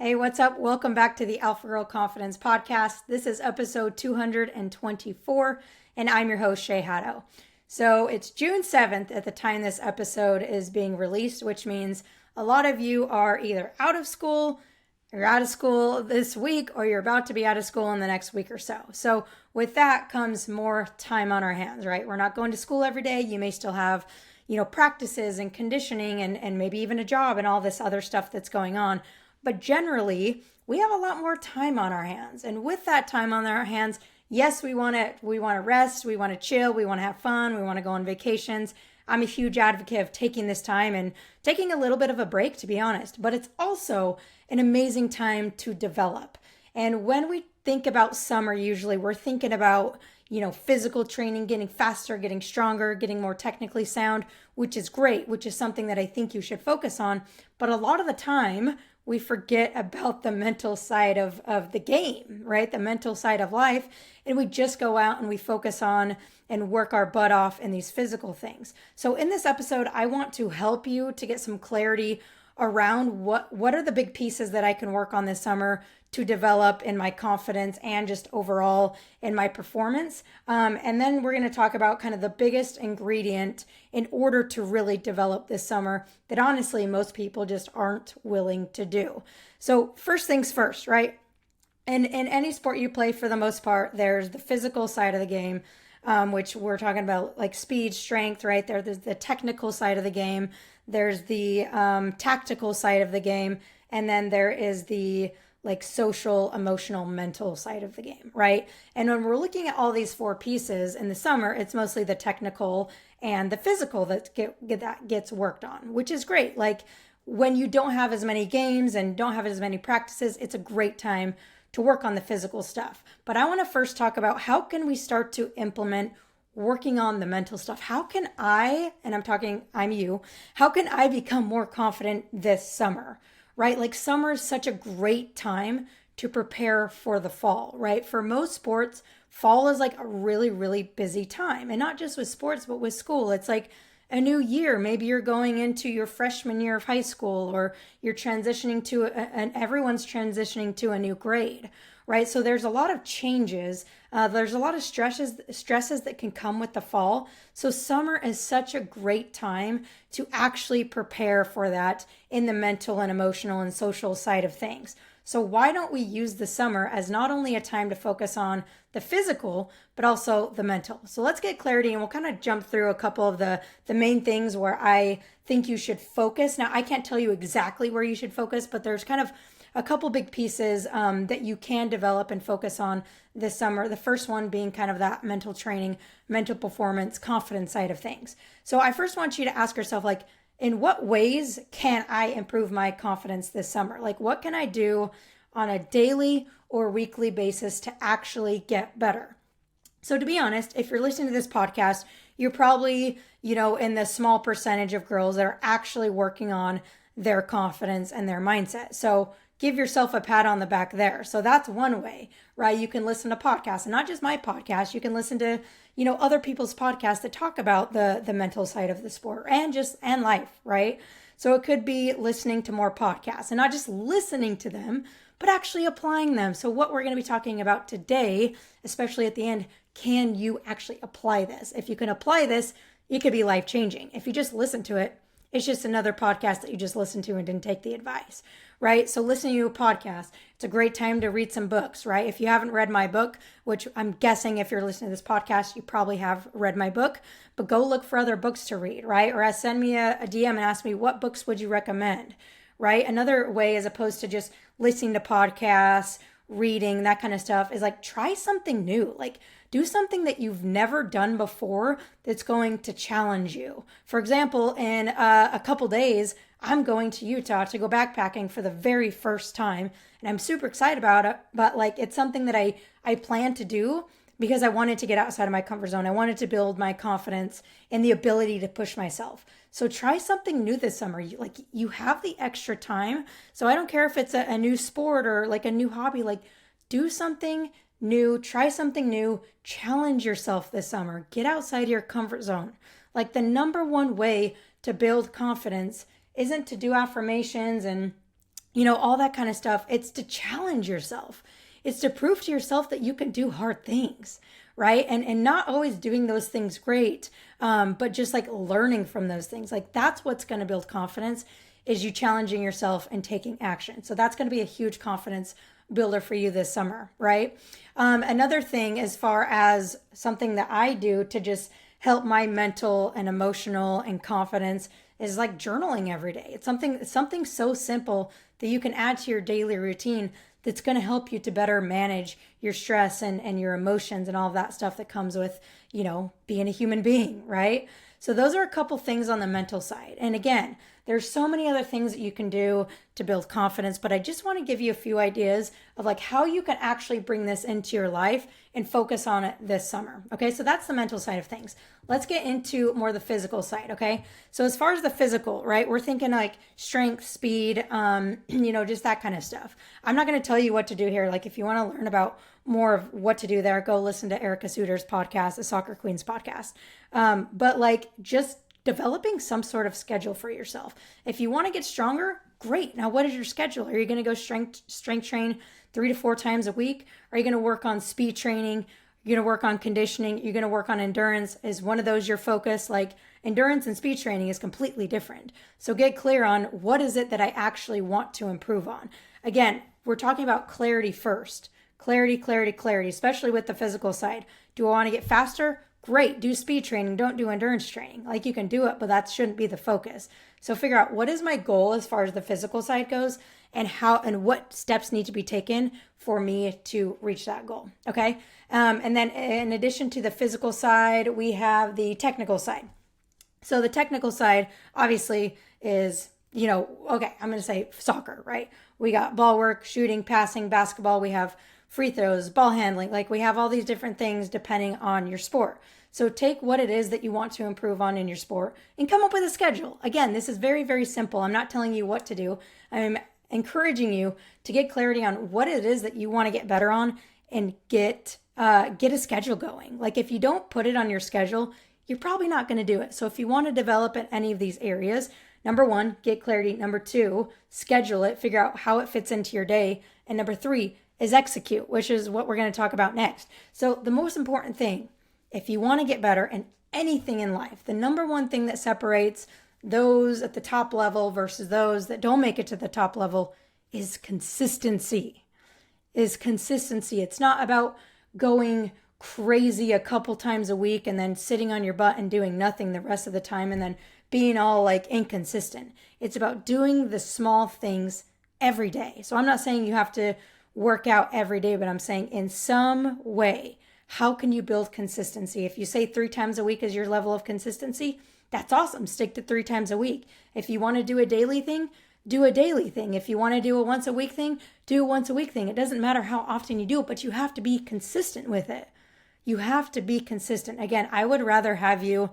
Hey, what's up? Welcome back to the Alpha Girl Confidence Podcast. This is episode 224, and I'm your host, Shay Haddo. So it's June 7th at the time this episode is being released, which means a lot of you are either out of school, you're out of school this week, or you're about to be out of school in the next week or so. So with that comes more time on our hands, right? We're not going to school every day. You may still have, practices and conditioning and maybe even a job and all this other stuff that's going on. But generally, we have a lot more time on our hands. And with that time on our hands, yes, we want to rest, we want to chill, we want to have fun, we want to go on vacations. I'm a huge advocate of taking this time and taking a little bit of a break, to be honest. But it's also an amazing time to develop. And when we think about summer, usually we're thinking about, physical training, getting faster, getting stronger, getting more technically sound, which is great, which is something that I think you should focus on. But a lot of the time, we forget about the mental side of the game, right? The mental side of life. And we just go out and we focus on and work our butt off in these physical things. So in this episode, I want to help you to get some clarity around what are the big pieces that I can work on this summer to develop in my confidence and just overall in my performance. And then we're going to talk about kind of the biggest ingredient in order to really develop this summer that honestly most people just aren't willing to do. So first things first, right? In any sport you play, for the most part, there's the physical side of the game, which we're talking about like speed, strength, right? There's the technical side of the game. There's the tactical side of the game. And then there is the like social, emotional, mental side of the game, right? And when we're looking at all these four pieces in the summer, it's mostly the technical and the physical that gets worked on, which is great. Like when you don't have as many games and don't have as many practices, it's a great time to work on the physical stuff. But I want to first talk about how can we start to implement working on the mental stuff. How can I, and I'm you, how can I become more confident this summer, right? Like summer is such a great time to prepare for the fall, right? For most sports, fall is like a really, really busy time. And not just with sports, but with school. It's like a new year. Maybe you're going into your freshman year of high school, or you're transitioning to and everyone's transitioning to a new grade, right? So there's a lot of changes. There's a lot of stresses that can come with the fall. So summer is such a great time to actually prepare for that in the mental and emotional and social side of things. So why don't we use the summer as not only a time to focus on the physical, but also the mental? So let's get clarity, and we'll kind of jump through a couple of the main things where I think you should focus. Now, I can't tell you exactly where you should focus, but there's kind of a couple big pieces that you can develop and focus on this summer. The first one being kind of that mental training, mental performance, confidence side of things. So I first want you to ask yourself, like, in what ways can I improve my confidence this summer? Like, what can I do on a daily or weekly basis to actually get better? So to be honest, if you're listening to this podcast, you're probably, in the small percentage of girls that are actually working on their confidence and their mindset. So give yourself a pat on the back there. So that's one way, right? You can listen to podcasts, and not just my podcast. You can listen to, other people's podcasts that talk about the mental side of the sport and life, right? So it could be listening to more podcasts and not just listening to them, but actually applying them. So what we're going to be talking about today, especially at the end, can you actually apply this? If you can apply this, it could be life-changing. If you just listen to it, it's just another podcast that you just listened to and didn't take the advice, right? So listening to a podcast, it's a great time to read some books, right? If you haven't read my book, which I'm guessing if you're listening to this podcast, you probably have read my book, but go look for other books to read, right? Or send me a DM and ask me, what books would you recommend, right? Another way, as opposed to just listening to podcasts, reading, that kind of stuff, is like try something new. Like do something that you've never done before that's going to challenge you. For example, in a couple days, I'm going to Utah to go backpacking for the very first time. And I'm super excited about it. But like it's something that I plan to do because I wanted to get outside of my comfort zone. I wanted to build my confidence and the ability to push myself. So try something new this summer. You have the extra time. So I don't care if it's a new sport or like a new hobby, like do something new, try something new, challenge yourself this summer. Get outside your comfort zone. Like the number one way to build confidence isn't to do affirmations and all that kind of stuff. It's to challenge yourself. It's to prove to yourself that you can do hard things, right? And not always doing those things great, but just like learning from those things. Like that's what's going to build confidence, is you challenging yourself and taking action. So that's going to be a huge confidence builder for you this summer, right? Another thing, as far as something that I do to just help my mental and emotional and confidence, is like journaling every day. It's something so simple that you can add to your daily routine that's going to help you to better manage your stress and your emotions and all of that stuff that comes with, being a human being, right? So those are a couple things on the mental side. And again, there's so many other things that you can do to build confidence, but I just want to give you a few ideas of like how you can actually bring this into your life and focus on it this summer. Okay, so that's the mental side of things. Let's get into more the physical side. Okay, so as far as the physical, right, we're thinking like strength, speed, just that kind of stuff. I'm not going to tell you what to do here. Like if you want to learn about more of what to do there, go listen to Erica Suter's podcast, the Soccer Queens podcast. But like just developing some sort of schedule for yourself. If you want to get stronger, great. Now, what is your schedule? Are you going to go strength train 3 to 4 times a week? Are you going to work on speed training? You're going to work on conditioning? You're going to work on endurance? Is one of those your focus? Like endurance and speed training is completely different. So get clear on what is it that I actually want to improve on. Again, we're talking about clarity first. Clarity, especially with the physical side. Do I want to get faster? Great, do speed training, don't do endurance training. Like you can do it, but that shouldn't be the focus. So figure out what is my goal as far as the physical side goes, and how and what steps need to be taken for me to reach that goal. Okay. And then in addition to the physical side, we have the technical side. So the technical side obviously is, okay, I'm going to say soccer, right? We got ball work, shooting, passing, basketball. We have free throws, ball handling. Like we have all these different things depending on your sport. So take what it is that you want to improve on in your sport and come up with a schedule. Again, this is very, very simple. I'm not telling you what to do. I'm encouraging you to get clarity on what it is that you want to get better on and get a schedule going. Like if you don't put it on your schedule, you're probably not going to do it. So if you want to develop in any of these areas, number 1, get clarity. Number 2, schedule it, figure out how it fits into your day. And number 3 is execute, which is what we're going to talk about next. So the most important thing, if you want to get better in anything in life, the number 1 thing that separates those at the top level versus those that don't make it to the top level is consistency. It's not about going crazy a couple times a week and then sitting on your butt and doing nothing the rest of the time and then being all like inconsistent. It's about doing the small things every day. So I'm not saying you have to work out every day, but I'm saying in some way, how can you build consistency? If you say 3 times a week is your level of consistency, that's awesome. Stick to 3 times a week. If you want to do a daily thing, do a daily thing. If you want to do a once a week thing, do a once a week thing. It doesn't matter how often you do it, but you have to be consistent with it. You have to be consistent. Again, I would rather have you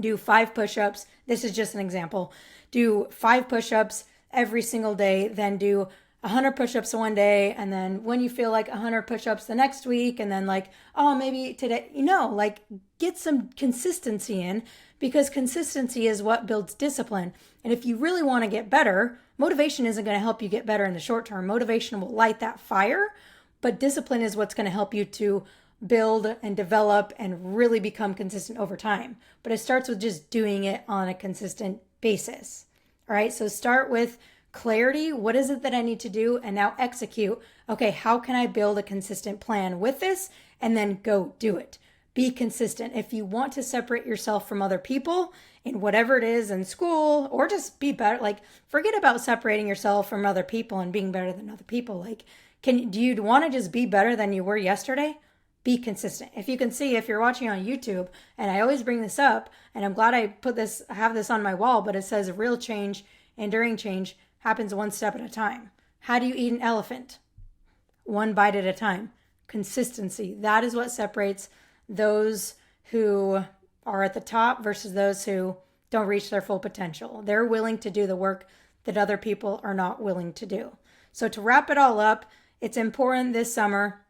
do 5 push-ups. This is just an example. Do 5 push-ups every single day, then do 100 push-ups one day, and then when you feel like 100 push-ups the next week, and then like, oh, maybe today, like get some consistency in, because consistency is what builds discipline. And if you really want to get better, motivation isn't going to help you get better in the short term. Motivation will light that fire, but discipline is what's going to help you to build and develop and really become consistent over time. But it starts with just doing it on a consistent basis. All right, so start with clarity. What is it that I need to do? And now execute. Okay, how can I build a consistent plan with this? And then go do it. Be consistent. If you want to separate yourself from other people in whatever it is in school, or just be better, like forget about separating yourself from other people and being better than other people. Like, do you want to just be better than you were yesterday? Be consistent. If you can see, if you're watching on YouTube, and I always bring this up, and I'm glad I have this on my wall, but it says real change, enduring change happens 1 step at a time. How do you eat an elephant? 1 bite at a time. Consistency. That is what separates those who are at the top versus those who don't reach their full potential. They're willing to do the work that other people are not willing to do. So to wrap it all up, it's important this summer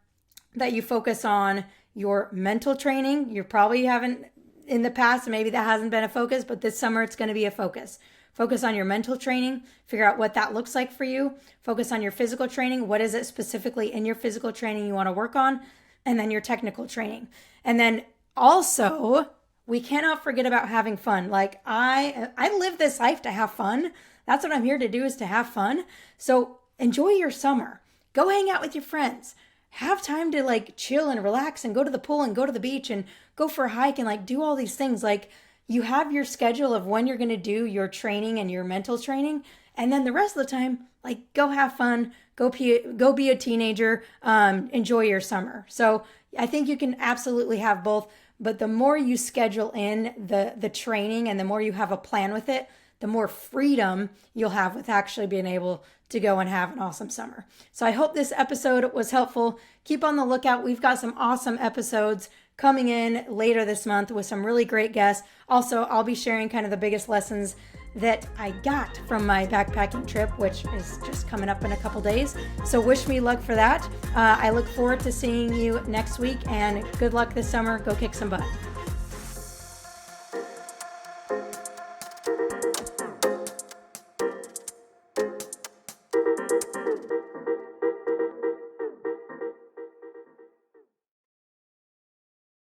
that you focus on your mental training. You probably haven't in the past, maybe that hasn't been a focus, but this summer it's going to be a focus. Focus on your mental training, figure out what that looks like for you. Focus on your physical training. What is it specifically in your physical training you want to work on? And then your technical training. And then also, we cannot forget about having fun. Like I live this life to have fun. That's what I'm here to do, is to have fun. So enjoy your summer. Go hang out with your friends. Have time to like chill and relax and go to the pool and go to the beach and go for a hike and like do all these things. Like you have your schedule of when you're going to do your training and your mental training. And then the rest of the time, like go have fun, go be a teenager, enjoy your summer. So I think you can absolutely have both. But the more you schedule in the training and the more you have a plan with it, the more freedom you'll have with actually being able to go and have an awesome summer. So I hope this episode was helpful. Keep on the lookout. We've got some awesome episodes coming in later this month with some really great guests. Also, I'll be sharing kind of the biggest lessons that I got from my backpacking trip, which is just coming up in a couple days. So wish me luck for that. I look forward to seeing you next week, and good luck this summer. Go kick some butt.